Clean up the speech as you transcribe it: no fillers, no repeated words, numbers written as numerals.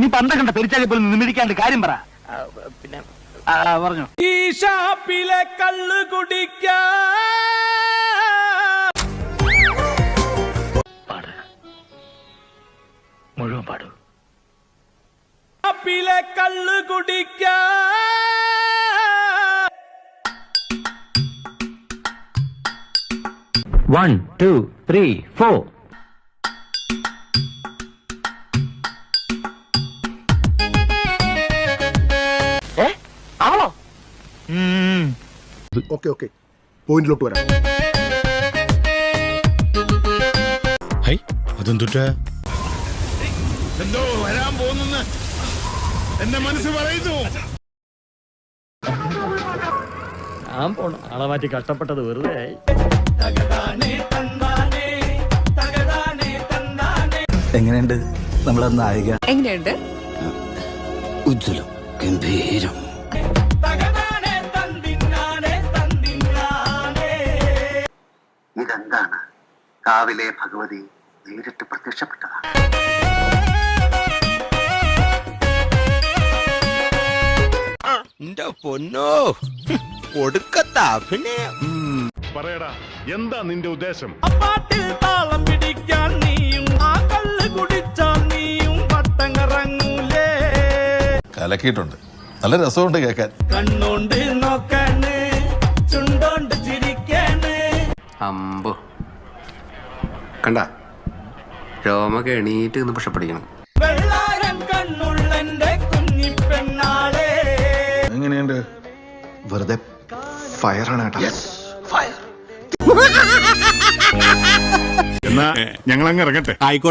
നീ പണ്ട കണ്ട പെരിച്ചാലി പോലും നിമിടിക്കാണ്ട് കാര്യം പറ. പിന്നെ പറഞ്ഞു ഈ ഷാപ്പിലെ കള്ള് കുടിക്കാ പാട് മുഴുവൻ പാടൂ. ഷാപ്പിലെ കള്ള് കുടിക്കാ 1 2 3 4. അവളോ? ഓക്കെ പോയിന്റിലോട്ട് വരാം. അതെന്തുട്ടാ എന്തോ വരാൻ പോകുന്നെന്ന് എന്റെ മനസ്സ് പറയുന്നു. ഞാൻ പോണ ആളെ മാറ്റി കഷ്ടപ്പെട്ടത് വെറുതെ ആയി. എങ്ങനെയുണ്ട് നമ്മളെ നായിക? എങ്ങനെയുണ്ട്? ഉജ്ജ്വലം, ഗംഭീരം. ഇതെന്താണ്? കാവിലെ ഭഗവതി നേരിട്ട് പ്രത്യക്ഷപ്പെട്ടതാണ്. എന്റെ പൊന്നോ കൊടുക്കത്ത അഭിനയം. പറയടാ, എന്താ നിന്റെ ഉദ്ദേശം? പാട്ടിൽ താളം പിടിക്കാൻ നീയും ആ കള്ള് കുടിച്ചാൽ നീയും പട്ടങ്ങറങ്ങൂലേ. കലക്കിയിട്ടുണ്ട്, നല്ല രസമുണ്ട് കേൾക്കാൻ. കണ്ണോണ്ട് നോക്കാണ്, ചുണ്ടോണ്ട് ചിരിക്കാണ്. അമ്പോ കണ്ട രോമൊക്കെ എണീറ്റ് നിന്ന് പുഷപ്പടിക്കണം. വെള്ളാരം കണ്ണുള്ളന്റെ കുഞ്ഞിപ്പെണ്ണാളെ. എങ്ങനെയുണ്ട്? വെറുതെ ഫയറാണ് കേട്ടോ. എന്നാ ഞങ്ങൾ അങ്ങ് ഇറങ്ങട്ടെ. ആയിക്കോട്ടെ.